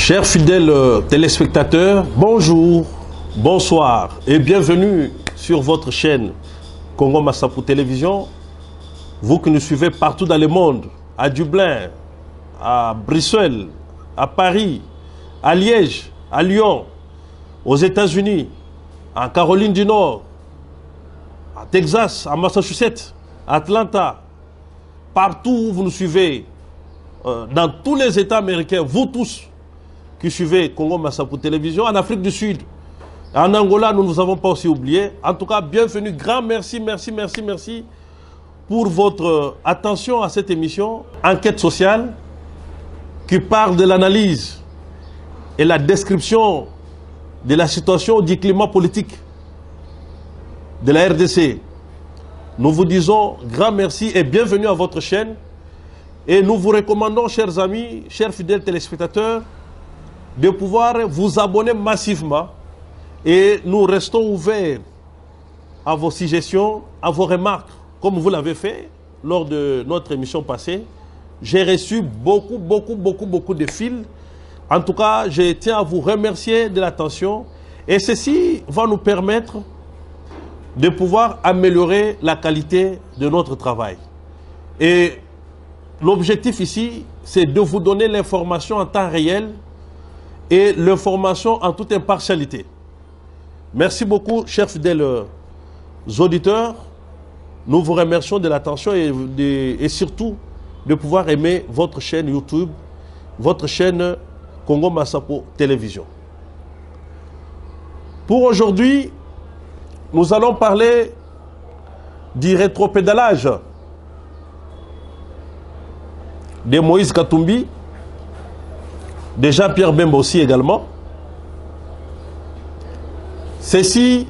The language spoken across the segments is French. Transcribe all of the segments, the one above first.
Chers fidèles téléspectateurs, bonjour, bonsoir et bienvenue sur votre chaîne Congo Massapou Télévision. Vous qui nous suivez partout dans le monde, à Dublin, à Bruxelles, à Paris, à Liège, à Lyon, aux États-Unis, en Caroline du Nord, à Texas, à Massachusetts, à Atlanta, partout où vous nous suivez, dans tous les États américains, vous tous qui suivez Congo Massapou Télévision, en Afrique du Sud, en Angola, nous ne vous avons pas aussi oublié. En tout cas, bienvenue, grand merci, merci pour votre attention à cette émission Enquête sociale qui parle de l'analyse et la description de la situation du climat politique de la RDC. Nous vous disons grand merci et bienvenue à votre chaîne. Et nous vous recommandons, chers amis, chers fidèles téléspectateurs, de pouvoir vous abonner massivement. Et nous restons ouverts à vos suggestions, à vos remarques, comme vous l'avez fait lors de notre émission passée. J'ai reçu beaucoup de fils. En tout cas, je tiens à vous remercier de l'attention. Et ceci va nous permettre de pouvoir améliorer la qualité de notre travail. Et l'objectif ici, c'est de vous donner l'information en temps réel et l'information en toute impartialité. Merci beaucoup, chers fidèles auditeurs. Nous vous remercions de l'attention et surtout de pouvoir aimer votre chaîne YouTube, votre chaîne Congo Massapou Télévision. Pour aujourd'hui, nous allons parler du rétropédalage de Moïse Katumbi, de Jean-Pierre Bemba aussi également. Ceci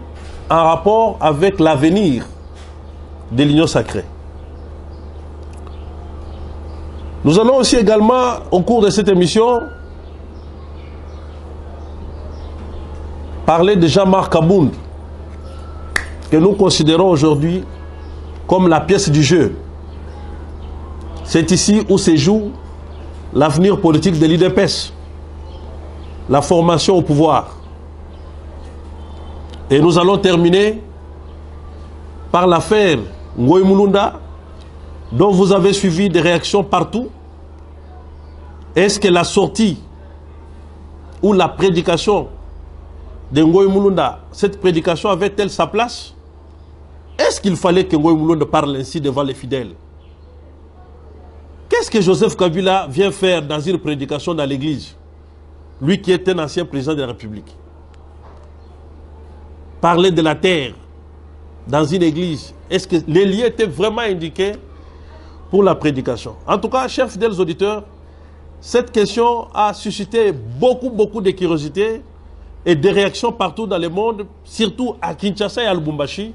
en rapport avec l'avenir de l'Union sacrée. Nous allons aussi également, au cours de cette émission, parler de Jean-Marc Abound, que nous considérons aujourd'hui comme la pièce du jeu. C'est ici où se joue l'avenir politique de l'UDPS, la formation au pouvoir. Et nous allons terminer par l'affaire Ngoï Mulunda, dont vous avez suivi des réactions partout. Est-ce que la sortie ou la prédication de Ngoï Mulunda, cette prédication avait-elle sa place? Est-ce qu'il fallait que Ngoï Mulunda parle ainsi devant les fidèles? Qu'est-ce que Joseph Kabila vient faire dans une prédication dans l'église? Lui qui est un ancien président de la République. Parler de la terre dans une église, est-ce que les liens étaient vraiment indiqués pour la prédication? En tout cas, chers fidèles auditeurs, cette question a suscité beaucoup de curiosité et de réactions partout dans le monde, surtout à Kinshasa et à Lubumbashi.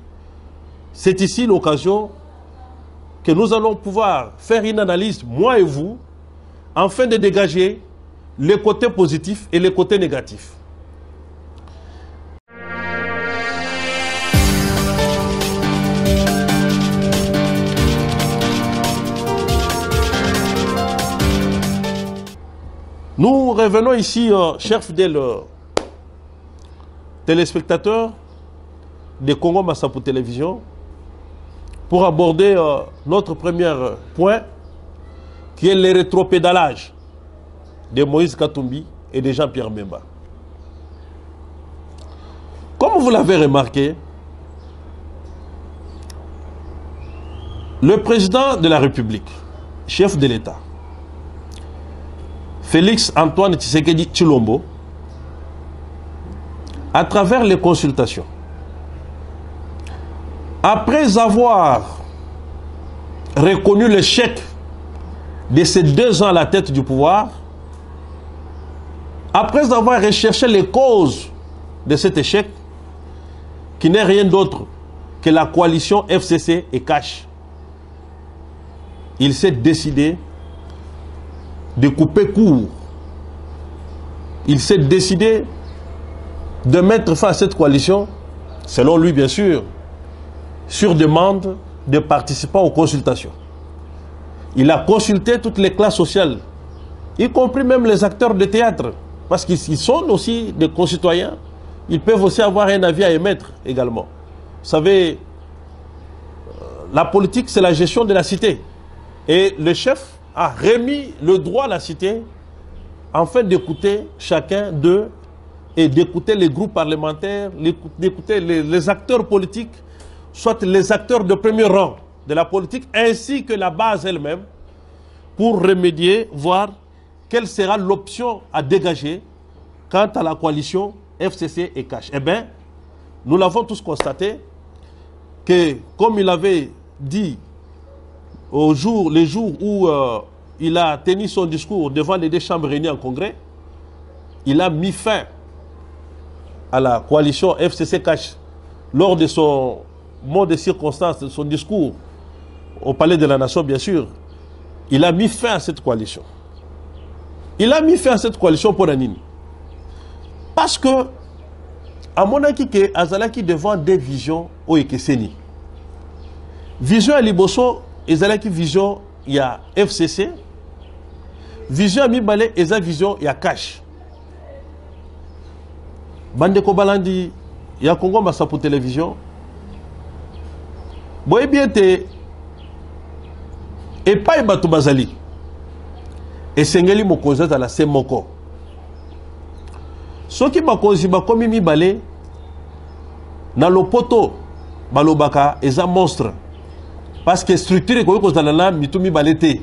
C'est ici l'occasion que nous allons pouvoir faire une analyse, moi et vous, afin de dégager les côtés positifs et les côtés négatifs. Nous revenons ici, chers fidèles téléspectateurs de Congo Massapou Télévision, pour aborder notre premier point, qui est le rétropédalage de Moïse Katumbi et de Jean-Pierre Bemba. Comme vous l'avez remarqué, le président de la République, chef de l'État, Félix Antoine Tshisekedi Tshilombo, à travers les consultations, après avoir reconnu l'échec de ces 2 ans à la tête du pouvoir, après avoir recherché les causes de cet échec, qui n'est rien d'autre que la coalition FCC et Cash, il s'est décidé de couper court. Il s'est décidé de mettre fin à cette coalition, selon lui bien sûr, sur demande des participants aux consultations. Il a consulté toutes les classes sociales, y compris même les acteurs de théâtre, parce qu'ils sont aussi des concitoyens, ils peuvent aussi avoir un avis à émettre également. Vous savez, la politique, c'est la gestion de la cité. Et le chef a remis le droit à la cité afin d'écouter chacun d'eux et d'écouter les groupes parlementaires, d'écouter les acteurs politiques, soit les acteurs de premier rang de la politique, ainsi que la base elle-même, pour remédier, voir quelle sera l'option à dégager quant à la coalition FCC et CACH. Eh bien, nous l'avons tous constaté que, comme il avait dit les jours où il a tenu son discours devant les deux chambres réunies en congrès, il a mis fin à la coalition FCC-CACH lors de son mot de circonstance, de son discours au Palais de la Nation, bien sûr. Il a mis fin à cette coalition. Il a mis fin à cette coalition pour Anine. Parce que, à mon avis, Azalaki devant des visions au Ekeseni. Vision à Liboso, Azalaki vision, il y a FCC. Vision à Mibale, il y a vision, il y a CACH. Bandeko Balandi, il y a Congo Massa pour télévision. Boye bien te. Et pas Batou Bazali. Et Sengeli Mokoza dans la Semoko. Ce qui m'a causé, comme mi balé, dans le poteau, balobaka, est un monstre. Parce que structure est comme dans la lame, mi balete.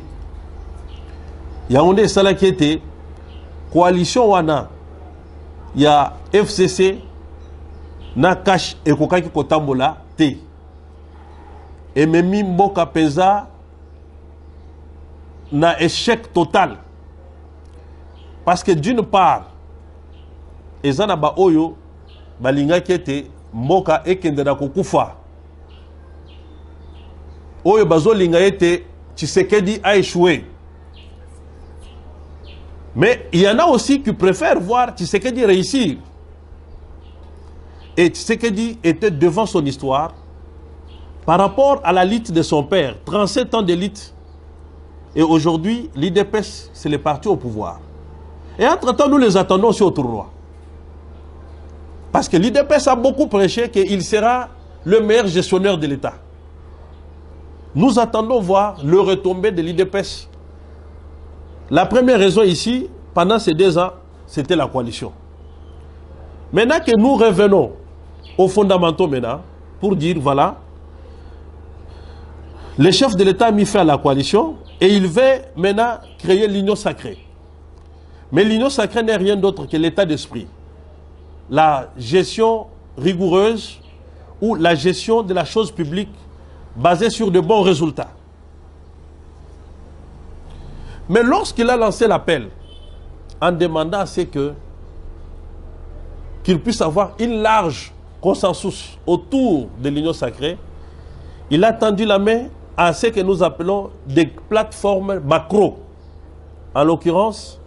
Il y a un sala qui était coalition wana. Il y a FCC, na CACH et Kokaki Kotambola, T. Et Memi Mboka Penza, na échec total. Parce que d'une part, ezana ba oyo balinga kete mboka ekendera kokufa. Oyo bazo linga ete Tshisekedi a échoué. Mais il y en a aussi qui préfèrent voir Tshisekedi réussir. Et Tshisekedi était devant son histoire par rapport à la lutte de son père, 37 ans de lutte. Et aujourd'hui, l'IDPS, c'est le parti au pouvoir. Et entre-temps, nous les attendons aussi au tournoi. Parce que l'IDPS a beaucoup prêché qu'il sera le meilleur gestionnaire de l'État. Nous attendons voir le retombé de l'IDPS. La première raison ici, pendant ces 2 ans, c'était la coalition. Maintenant que nous revenons aux fondamentaux maintenant, pour dire, voilà, le chef de l'État a mis fin à la coalition et il veut maintenant créer l'union sacrée. Mais l'union sacrée n'est rien d'autre que l'état d'esprit. La gestion rigoureuse ou la gestion de la chose publique basée sur de bons résultats. Mais lorsqu'il a lancé l'appel en demandant à ce qu'il puisse avoir une large consensus autour de l'union sacrée, il a tendu la main à ce que nous appelons des plateformes macro. En l'occurrence,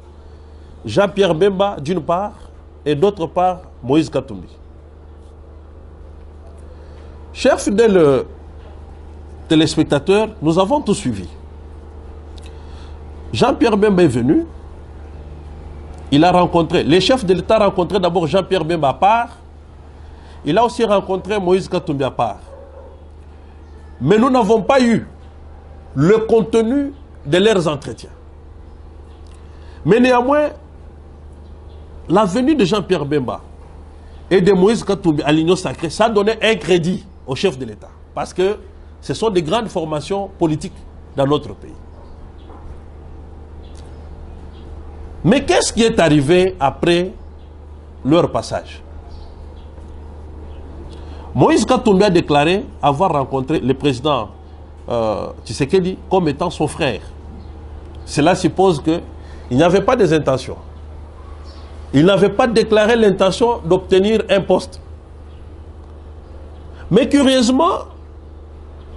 Jean-Pierre Bemba d'une part et d'autre part Moïse Katumbi. Chers fidèles téléspectateurs, nous avons tout suivi. Jean-Pierre Bemba est venu. Il a rencontré, les chefs de l'État ont rencontré d'abord Jean-Pierre Bemba à part. Il a aussi rencontré Moïse Katumbi à part. Mais nous n'avons pas eu le contenu de leurs entretiens. Mais néanmoins, la venue de Jean-Pierre Bemba et de Moïse Katumbi à l'Union sacrée, ça donnait un crédit au chef de l'État. Parce que ce sont des grandes formations politiques dans notre pays. Mais qu'est-ce qui est arrivé après leur passage? Moïse Katumbi a déclaré avoir rencontré le président Tshisekedi comme étant son frère. Cela suppose qu'il n'y avait pas des intentions. Il n'avait pas déclaré l'intention d'obtenir un poste. Mais curieusement,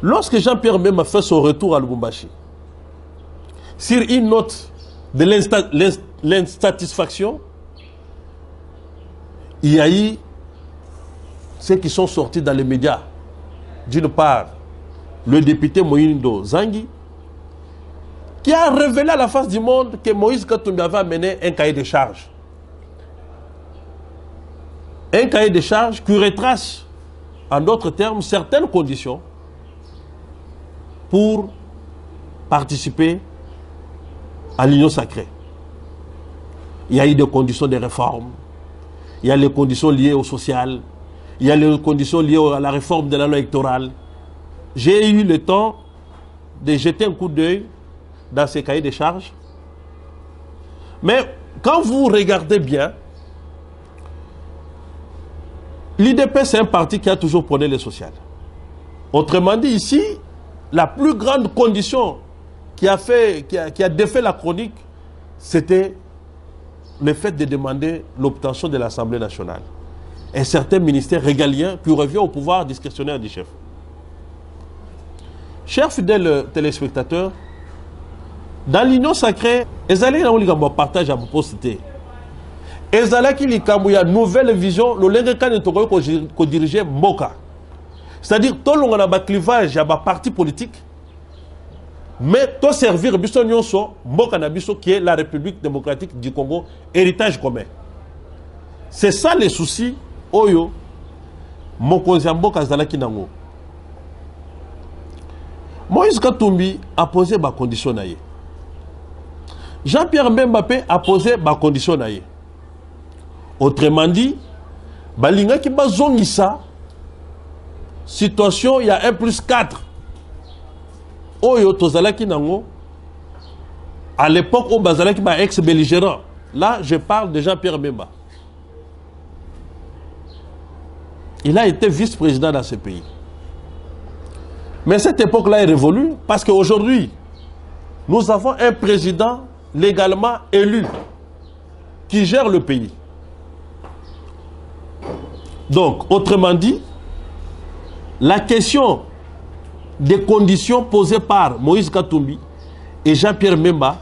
lorsque Jean-Pierre Bemba fait son retour à Lubumbashi, sur une note de l'insatisfaction, il y a eu ceux qui sont sortis dans les médias. D'une part, le député Moïndo Zangui, qui a révélé à la face du monde que Moïse Katumbi avait amené un cahier de charges un cahier de charges qui retrace, en d'autres termes, certaines conditions pour participer à l'Union sacrée. Il y a eu des conditions de réforme, il y a les conditions liées au social, il y a les conditions liées à la réforme de la loi électorale. J'ai eu le temps de jeter un coup d'œil dans ces cahiers de charges. Mais quand vous regardez bien, l'IDP, c'est un parti qui a toujours prôné le social. Autrement dit, ici, la plus grande condition qui a défait la chronique, c'était le fait de demander l'obtention de l'Assemblée nationale. Et certains ministères régaliens, puis revient au pouvoir discrétionnaire du chef. Chers fidèles téléspectateurs, dans l'Union sacrée, ezali na ulikambo partage à posté. Ezalaki likambo ya nouvelle vision, le lenge kan toko ko diriger mboka. C'est-à-dire tout le monde a clivage à parti politique, mais tout servir biso nyonso mboka na biso qui est la République démocratique du Congo, héritage commun. C'est ça les soucis oyo mokonzi mboka zalaki nango. Moïse Katumbi a posé ma condition naïe. Jean-Pierre Mbemba a posé ma condition naïe. Autrement dit, balinga ki bazongisa situation il y a 1+4. Oyo tozalaki nango à l'époque où bazalaki ba ex-belligérant. Là, je parle de Jean-Pierre Mbemba. Il a été vice-président dans ce pays. Mais cette époque-là est révolue parce qu'aujourd'hui, nous avons un président légalement élu qui gère le pays. Donc, autrement dit, la question des conditions posées par Moïse Katumbi et Jean-Pierre Mbemba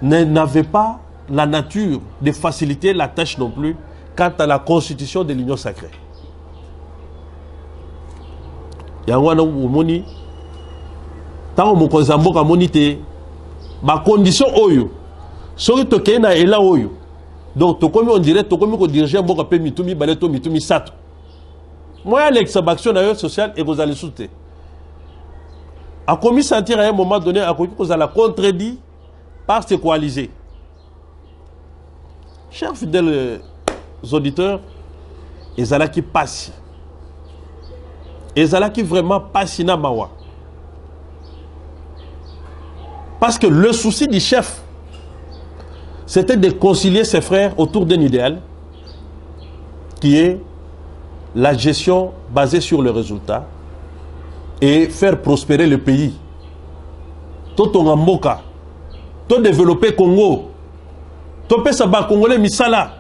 n'avait pas la nature de faciliter la tâche non plus quant à la constitution de l'Union sacrée. Yangwana umoni tango mokonzi mboka monite ba condition oyo soki tokei na ela oyo donc tokomi on dirait tokomi ko diriger mboka pe mitumi baleto mitumi sato moya l'exaction na yo social et kozali soute a commis sentir à un moment donné a koki kozala contredit par ses coalisés. Chers fidèles auditeurs, ezala ki passe. Ezala qui vraiment passe na mawa. Parce que le souci du chef, c'était de concilier ses frères autour d'un idéal qui est la gestion basée sur le résultat et faire prospérer le pays. Tout en Mboka, tout développer Congo, tout pesaba Congolais misala.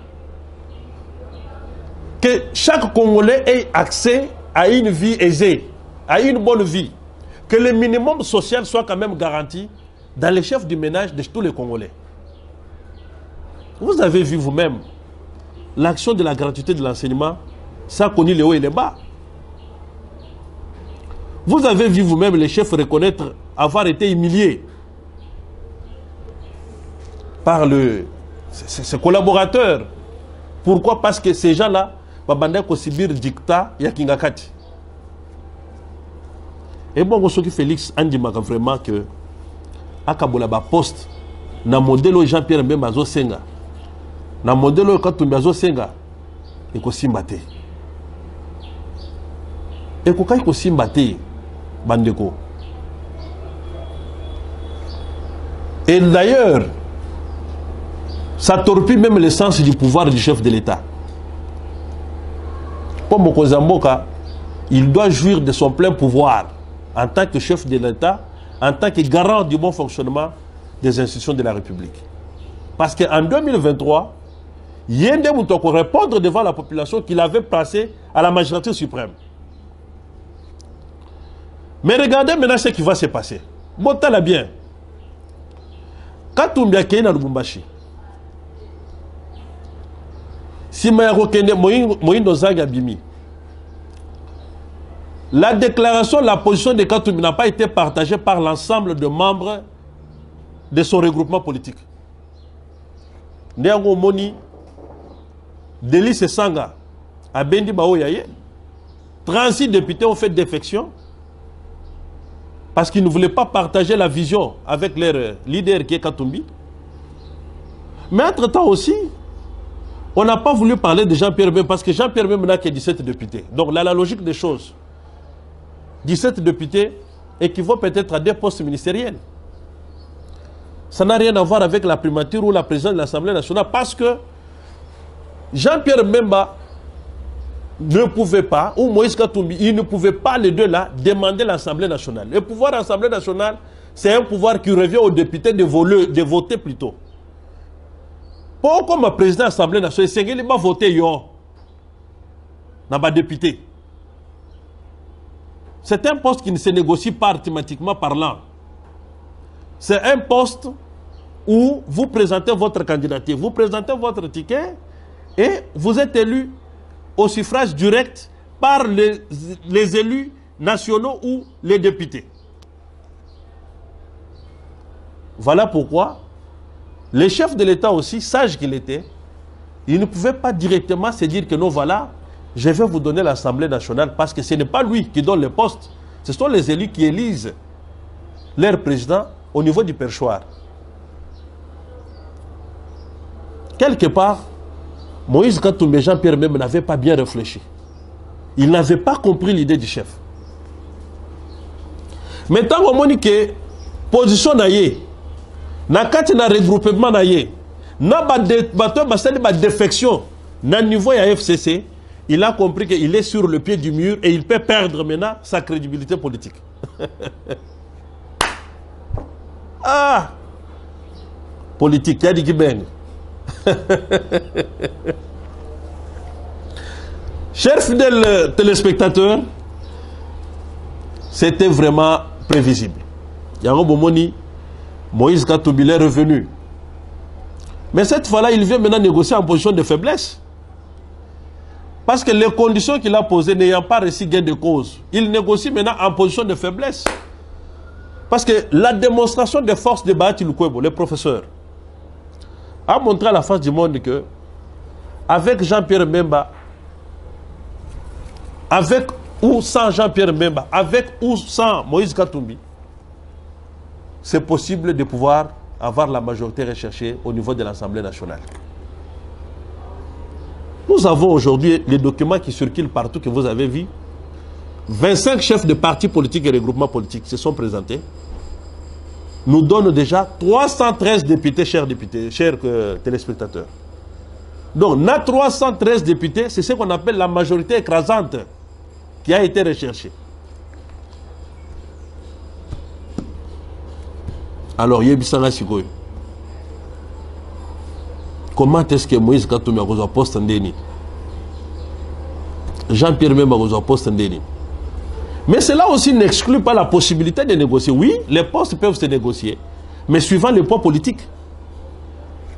Que chaque Congolais ait accès à une vie aisée, à une bonne vie. Que le minimum social soit quand même garanti dans les chefs du ménage de tous les Congolais. Vous avez vu vous-même l'action de la gratuité de l'enseignement, ça a connu les hauts et les bas. Vous avez vu vous-même les chefs reconnaître avoir été humiliés par ses collaborateurs. Pourquoi? Parce que ces gens-là, babanda ko subir dictat ya kingakati. Et bon, on qui Félix andimaka vraiment que akabola ba poste na modèle Jean-Pierre Mbemba zo senga. Na modèle Katumbi zo senga et ko simbate. Et ko kai ko simbate bandeko. Et d'ailleurs, ça torpille même le sens du pouvoir du chef de l'État. Comme Mokozamboka, il doit jouir de son plein pouvoir en tant que chef de l'État, en tant que garant du bon fonctionnement des institutions de la République. Parce qu'en 2023, Yende Moutoko répondre devant la population qu'il avait passé à la magistrature suprême. Mais regardez maintenant ce qui va se passer. Botala bien. Katumbi Kena Lubumbashi. Si Moïndo Zanga Bimi, la déclaration, la position de Katumbi n'a pas été partagée par l'ensemble des membres de son regroupement politique. Néango Moni, Delis Sanga, à Bendi Baoyaye. 36 députés ont fait défection parce qu'ils ne voulaient pas partager la vision avec leur leader qui est Katumbi. Mais entre-temps aussi, on n'a pas voulu parler de Jean-Pierre Bemba parce que Jean-Pierre Bemba n'a que 17 députés. Donc là, la logique des choses, 17 députés équivaut peut-être à 2 postes ministériels. Ça n'a rien à voir avec la primature ou la présidence de l'Assemblée nationale parce que Jean-Pierre Bemba ne pouvait pas, ou Moïse Katumbi, il ne pouvait pas les deux là demander l'Assemblée nationale. Le pouvoir de l'Assemblée nationale, c'est un pouvoir qui revient aux députés de voter plutôt. Pour comme président de l'Assemblée nationale, c'est qu'il va voter yo. N'a pas député. C'est un poste qui ne se négocie pas arithmétiquement parlant. C'est un poste où vous présentez votre candidature, vous présentez votre ticket et vous êtes élu au suffrage direct par les élus nationaux ou les députés. Voilà pourquoi les chefs de l'État aussi, sages qu'il était, ils ne pouvaient pas directement se dire que non, voilà, je vais vous donner l'Assemblée nationale parce que ce n'est pas lui qui donne le poste. Ce sont les élus qui élisent leur président au niveau du perchoir. Quelque part, Moïse Katumbi et Jean-Pierre même n'avaient pas bien réfléchi. Ils n'avaient pas compris l'idée du chef. Maintenant, on dit que position naïe, na kati na regroupement naïe, na ba défection, na niveau ya FCC, il a compris qu'il est sur le pied du mur et il peut perdre maintenant sa crédibilité politique. Ah, politique, il y a dit ben. Chers fidèles téléspectateurs, c'était vraiment prévisible. Yango Bomoni, Moïse Katumbi est revenu. Mais cette fois-là, il vient maintenant négocier en position de faiblesse. Parce que les conditions qu'il a posées n'ayant pas reçu gain de cause, il négocie maintenant en position de faiblesse. Parce que la démonstration de force de Bahati Lukwebo, le professeur, a montré à la face du monde que, avec Jean-Pierre Bemba, avec ou sans Jean-Pierre Bemba, avec ou sans Moïse Katumbi, c'est possible de pouvoir avoir la majorité recherchée au niveau de l'Assemblée nationale. Nous avons aujourd'hui les documents qui circulent partout, que vous avez vus. 25 chefs de partis politiques et regroupements politiques se sont présentés. Nous donnent déjà 313 députés, chers téléspectateurs. Donc, na 313 députés, c'est ce qu'on appelle la majorité écrasante qui a été recherchée. Alors, Yebisanga Sikoy, comment est-ce que Moïse Katumbi a besoin de poste en déni? Jean-Pierre même a besoin de poste en déni. Mais cela aussi n'exclut pas la possibilité de négocier. Oui, les postes peuvent se négocier, mais suivant le poids politique.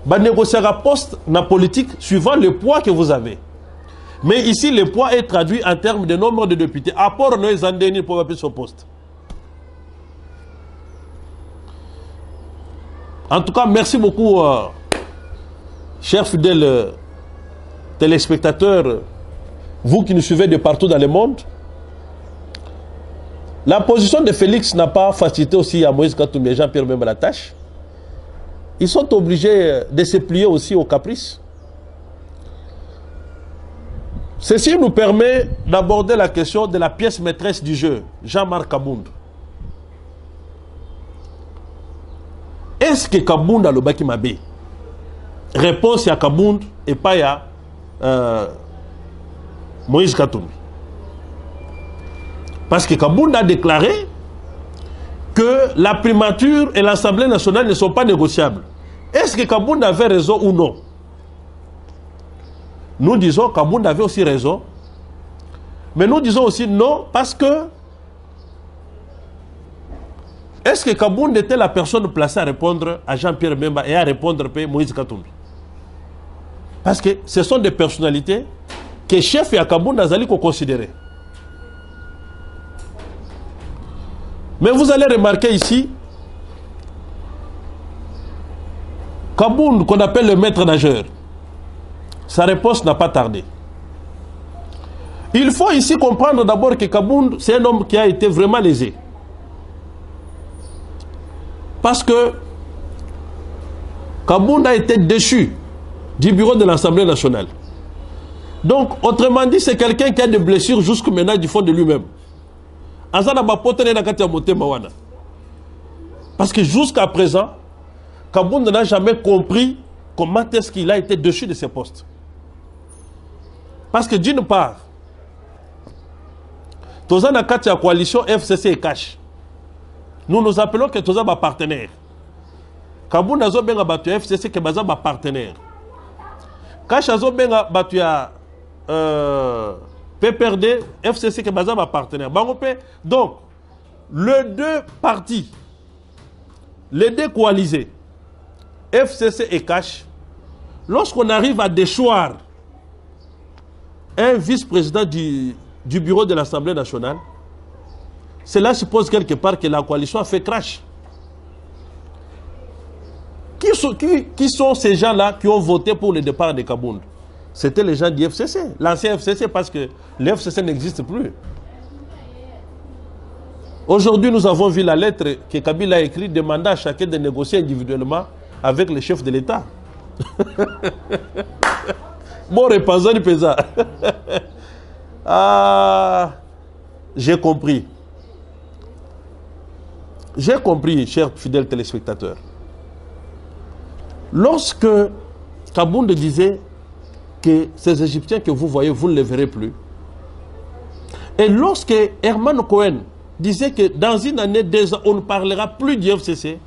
Bah, négocier un poste dans la politique suivant le poids que vous avez. Mais ici, le poids est traduit en termes de nombre de députés. Apport nous en déni pour appeler son poste. En tout cas, merci beaucoup, chers fidèles téléspectateurs, vous qui nous suivez de partout dans le monde. La position de Félix n'a pas facilité aussi à Moïse Katumbi et Jean-Pierre Bemba la tâche. Ils sont obligés de se plier aussi aux caprices. Ceci nous permet d'aborder la question de la pièce maîtresse du jeu, Jean-Marc Kabound. Est-ce que Kabound a le baki mabé? Réponse à Kabound et pas à Moïse Katumbi. Parce que Kabound a déclaré que la primature et l'Assemblée nationale ne sont pas négociables. Est-ce que Kabound avait raison ou non? Nous disons que Kabound avait aussi raison. Mais nous disons aussi non parce que est-ce que Kabound était la personne placée à répondre à Jean-Pierre Bemba et à répondre à Moïse Katumbi? Parce que ce sont des personnalités que chef et à Kabound Azali qu'on considérait. Mais vous allez remarquer ici, Kabound, qu'on appelle le maître nageur, sa réponse n'a pas tardé. Il faut ici comprendre d'abord que Kabound, c'est un homme qui a été vraiment lésé. Parce que Kabound a été déchu du bureau de l'Assemblée nationale. Donc, autrement dit, c'est quelqu'un qui a des blessures jusqu'au maintenant du fond de lui-même. Parce que jusqu'à présent, Kabound n'a jamais compris comment est-ce qu'il a été déchu de ses postes. Parce que d'une part, Toza na kati ya coalition FCC et Cash. Nous nous appelons que Toza ba partenaire. Kabound azo benga batu ya FCC ke baza ba partenaire. Cash azo benga batu ya PPRD, FCC ke baza ba partenaire. Donc, les deux partis, les deux coalisés, FCC et Cash, lorsqu'on arrive à déchoir un vice-président du bureau de l'Assemblée nationale, cela suppose quelque part que la coalition a fait crash. Qui sont ces gens-là qui ont voté pour le départ de Kabound? C'était les gens du FCC, l'ancien FCC, parce que le FCC n'existe plus. Aujourd'hui, nous avons vu la lettre que Kabila a écrite demandant à chacun de négocier individuellement avec le chef de l'État. Bon, repensan du paysan. Ah, j'ai compris. J'ai compris, chers fidèles téléspectateurs. Lorsque Kabound disait que ces Égyptiens que vous voyez, vous ne les verrez plus. Et lorsque Herman Cohen disait que dans une année, 2 ans, on ne parlera plus du FCC,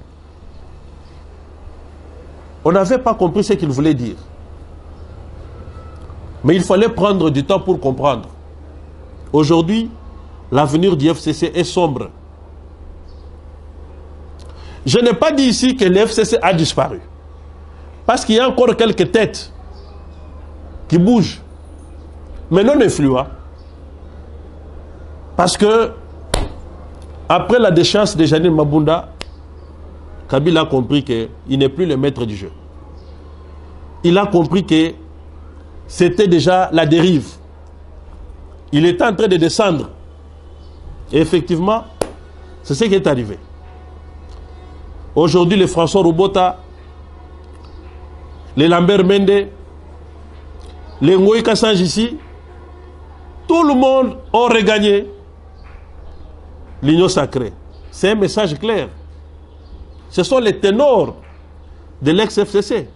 on n'avait pas compris ce qu'il voulait dire. Mais il fallait prendre du temps pour comprendre. Aujourd'hui, l'avenir du FCC est sombre. Je n'ai pas dit ici que le FCC a disparu. Parce qu'il y a encore quelques têtes qui bougent. Mais non influents. Parce que, après la déchéance de Janine Mabunda, Kabila a compris qu'il n'est plus le maître du jeu. Il a compris que c'était déjà la dérive. Il était en train de descendre. Et effectivement, c'est ce qui est arrivé. Aujourd'hui, les François Robota, les Lambert Mende, les Ngoï Kassange ici, tout le monde a regagné l'union sacrée. C'est un message clair. Ce sont les ténors de l'ex-FCC.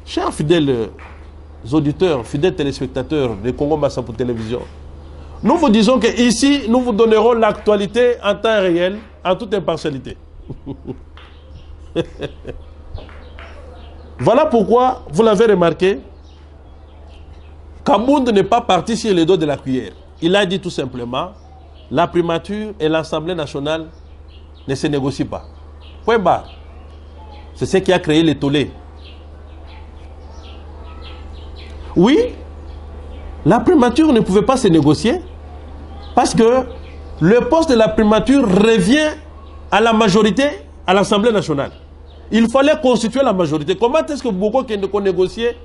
Chers fidèles auditeurs, fidèles téléspectateurs de Congo Massapou Télévision, nous vous disons qu'ici, nous vous donnerons l'actualité en temps réel, en toute impartialité. Voilà pourquoi, vous l'avez remarqué, Kabound n'est pas parti sur les dos de la cuillère. Il a dit tout simplement, la primature et l'Assemblée nationale ne se négocient pas. Point barre. C'est ce qui a créé les tollés. Oui, la primature ne pouvait pas se négocier parce que le poste de la primature revient à la majorité à l'Assemblée nationale. Il fallait constituer la majorité. Comment est-ce que beaucoup qu'on négocier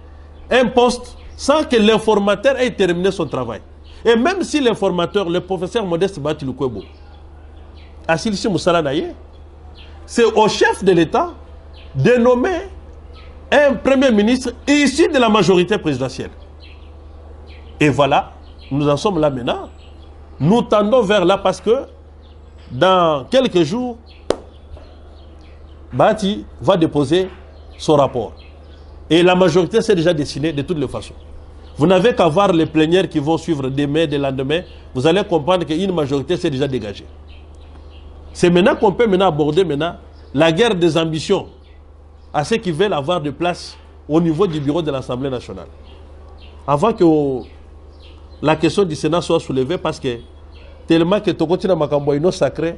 un poste sans que l'informateur ait terminé son travail? Et même si l'informateur, le professeur Modeste Batiloukwebo, Assilisi Moussala Naye, c'est au chef de l'État de nommer un premier ministre issu de la majorité présidentielle. Et voilà, nous en sommes là maintenant. Nous tendons vers là parce que dans quelques jours, Bati va déposer son rapport. Et la majorité s'est déjà dessinée de toutes les façons. Vous n'avez qu'à voir les plénières qui vont suivre demain, des lendemains. Vous allez comprendre qu'une majorité s'est déjà dégagée. C'est maintenant qu'on peut maintenant aborder la guerre des ambitions à ceux qui veulent avoir de place au niveau du bureau de l'Assemblée nationale. Avant que la question du Sénat soit soulevée, parce que tellement que Tokoti na Makamboino sacré,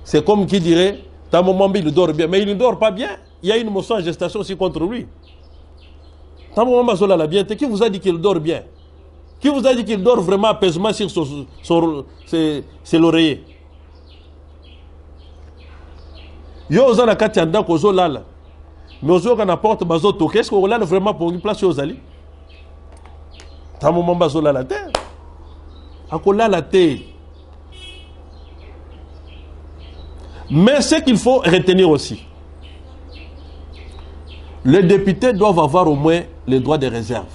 c'est comme qui dirait, ta maman il dort bien, mais il ne dort pas bien. Il y a une motion en gestation aussi contre lui. Ta maman la bien, qui vous a dit qu'il dort bien? Qui vous a dit qu'il dort vraiment apaisement sur c'est l'oreiller? Yo oza na kati anda kozo lala. Mais ozo kana porte bazo toke, est-ce qu'on l'a vraiment pour une place aux ali? Tant moment bazola la terre. Akola la terre. Mais ce qu'il faut retenir aussi, les députés doivent avoir au moins les droits de réserve.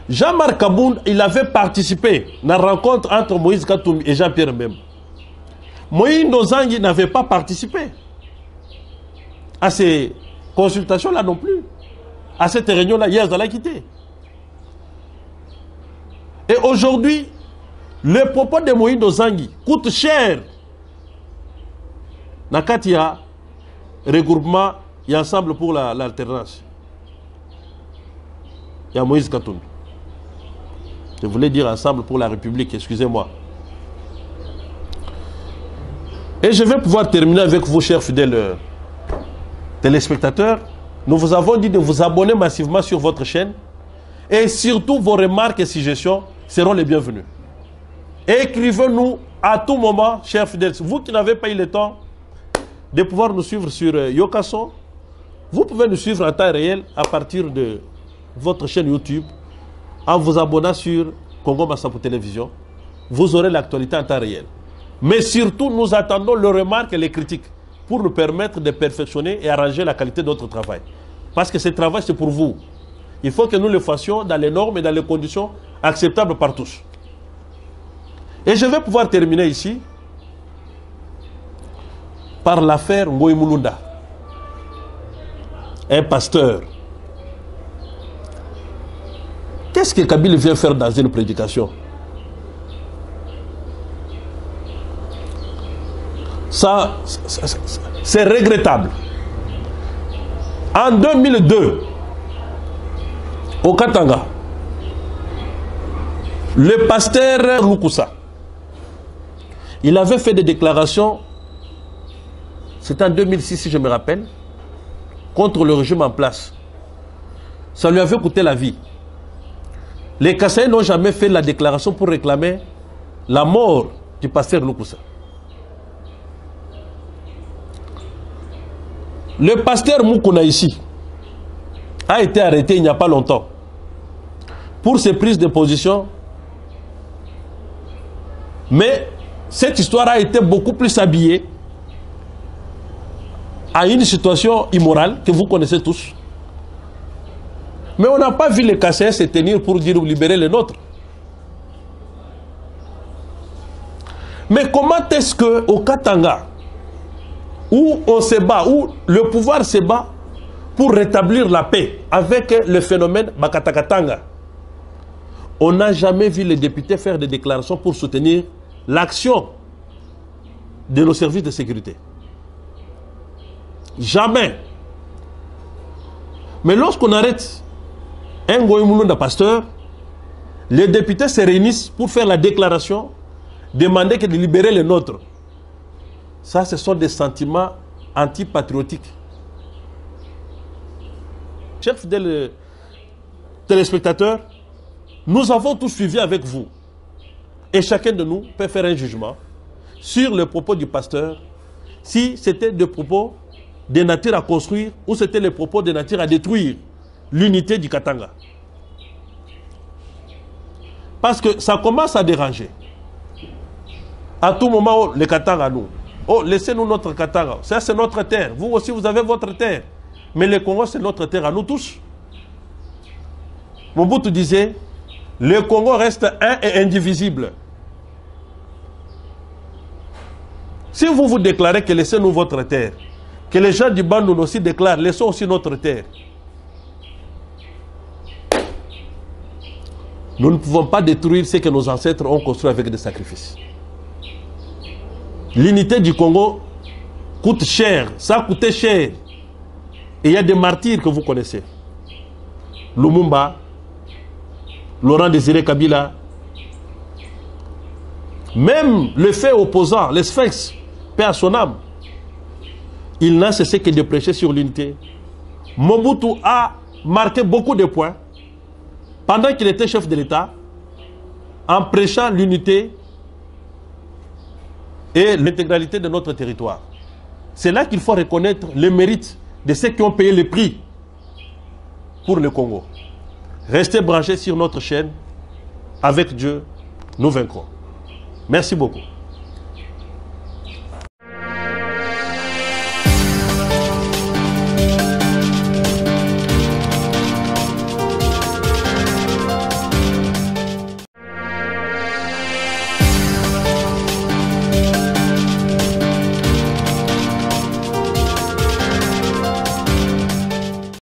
Jean-Marc Kabound, il avait participé à la rencontre entre Moïse Katumbi et Jean-Pierre Mbemba. Moïse Nozangi n'avait pas participé à ces consultations-là non plus. À cette réunion-là, hier, dans la quitté. Et aujourd'hui, le propos de Moïse Nozangi coûte cher. Nakatia, regroupement et ensemble pour l'alternance. Il y a Moïse Katumbi. Je voulais dire ensemble pour la République, excusez-moi. Et je vais pouvoir terminer avec vous, chers fidèles téléspectateurs. Nous vous avons dit de vous abonner massivement sur votre chaîne. Et surtout, vos remarques et suggestions seront les bienvenues. Écrivez-nous à tout moment, chers fidèles. Vous qui n'avez pas eu le temps de pouvoir nous suivre sur Yokason, vous pouvez nous suivre en temps réel à partir de votre chaîne YouTube en vous abonnant sur Congo Massapou Télévision. Vous aurez l'actualité en temps réel. Mais surtout, nous attendons les remarques et les critiques pour nous permettre de perfectionner et arranger la qualité de notre travail. Parce que ce travail, c'est pour vous. Il faut que nous le fassions dans les normes et dans les conditions acceptables par tous. Et je vais pouvoir terminer ici par l'affaire Ngoï Mulunda, un pasteur. Qu'est-ce que Kabila vient faire dans une prédication? Ça, c'est regrettable. En 2002, au Katanga, le pasteur Lukusa, il avait fait des déclarations, c'était en 2006 si je me rappelle, contre le régime en place. Ça lui avait coûté la vie. Les Kassaïs n'ont jamais fait la déclaration pour réclamer la mort du pasteur Lukusa. Le pasteur Moukouna ici a été arrêté il n'y a pas longtemps pour ses prises de position. Mais cette histoire a été beaucoup plus habillée à une situation immorale que vous connaissez tous. Mais on n'a pas vu les Kassaïs se tenir pour dire libérer les nôtres. Mais comment est-ce qu'au Katanga, où on se bat, où le pouvoir se bat pour rétablir la paix avec le phénomène Bakatakatanga, on n'a jamais vu les députés faire des déclarations pour soutenir l'action de nos services de sécurité. Jamais. Mais lorsqu'on arrête un Ngoï Mulunda pasteur, les députés se réunissent pour faire la déclaration, demander de libérer les nôtres. Ça, ce sont des sentiments antipatriotiques. Chers fidèles téléspectateurs, nous avons tous suivi avec vous. Et chacun de nous peut faire un jugement sur le propos du pasteur, si c'était des propos de nature à construire ou c'était les propos de nature à détruire l'unité du Katanga. Parce que ça commence à déranger. À tout moment, les Katanga, nous. Oh, laissez-nous notre Katanga. Ça, c'est notre terre. Vous aussi, vous avez votre terre. Mais le Congo, c'est notre terre à nous tous. Mobutu disait, le Congo reste un et indivisible. Si vous vous déclarez que laissez-nous votre terre, que les gens du Bandou aussi déclarent, laissons aussi notre terre. Nous ne pouvons pas détruire ce que nos ancêtres ont construit avec des sacrifices. L'unité du Congo coûte cher, ça a coûté cher. Et il y a des martyrs que vous connaissez. Lumumba, Laurent Désiré Kabila, même le fait opposant, les Sphinx, paix à son âme, il n'a cessé que de prêcher sur l'unité. Mobutu a marqué beaucoup de points pendant qu'il était chef de l'État en prêchant l'unité et l'intégralité de notre territoire. C'est là qu'il faut reconnaître le mérite de ceux qui ont payé le prix pour le Congo. Restez branchés sur notre chaîne. Avec Dieu, nous vaincrons. Merci beaucoup.